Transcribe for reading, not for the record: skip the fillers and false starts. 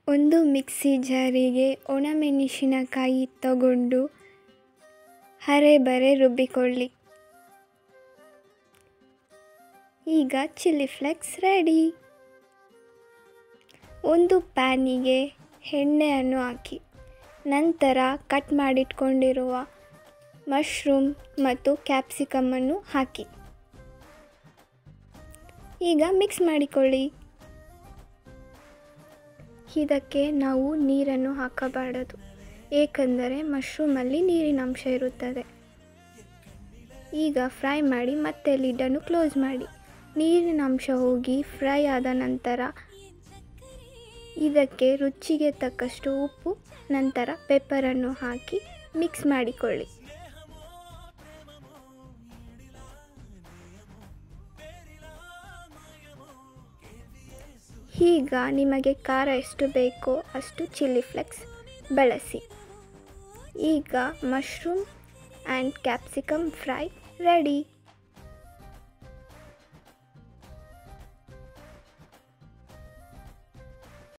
ಒಂದು ಮಿಕ್ಸಿ ಜಾರಿಗೆ ಒಣಮೆಣಸಿನಕಾಯಿ ತಗೊಂಡು ಅರೆಬರೆ ರುಬ್ಬಿಕೊಳ್ಳಿ. ಈಗ ಚಿಲ್ಲಿ ಫ್ಲೇಕ್ಸ್ ರೆಡಿ. ಒಂದು ಪ್ಯಾನಿಗೆ ಎಣ್ಣೆಯನ್ನು ಹಾಕಿ, ನಂತರ ಕಟ್ ಮಾಡಿಟ್ಕೊಂಡಿರುವ ಮಶ್ರೂಮ್ ಮತ್ತು ಕ್ಯಾಪ್ಸಿಕಮನ್ನು ಹಾಕಿ. ಈಗ ಮಿಕ್ಸ್ ಮಾಡಿಕೊಳ್ಳಿ. ಇದಕ್ಕೆ ನಾವು ನೀರನ್ನು ಹಾಕಬಾರದು, ಏಕೆಂದರೆ ಮಶ್ರೂಮಲ್ಲಿ ನೀರಿನ ಅಂಶ ಇರುತ್ತದೆ. ಈಗ ಫ್ರೈ ಮಾಡಿ ಮತ್ತೆ ಲಿಡ್ಡನ್ನು ಕ್ಲೋಸ್ ಮಾಡಿ. ನೀರಿನ ಅಂಶ ಹೋಗಿ ಫ್ರೈ ಆದ ನಂತರ ಇದಕ್ಕೆ ರುಚಿಗೆ ತಕ್ಕಷ್ಟು ಉಪ್ಪು, ನಂತರ ಪೆಪ್ಪರನ್ನು ಹಾಕಿ ಮಿಕ್ಸ್ ಮಾಡಿಕೊಳ್ಳಿ. ಈಗ ನಿಮಗೆ ಖಾರ ಎಷ್ಟು ಬೇಕೋ ಅಷ್ಟು ಚಿಲ್ಲಿ ಫ್ಲೇಕ್ಸ್ ಬಳಸಿ. ಈಗ mushroom and capsicum fry ready.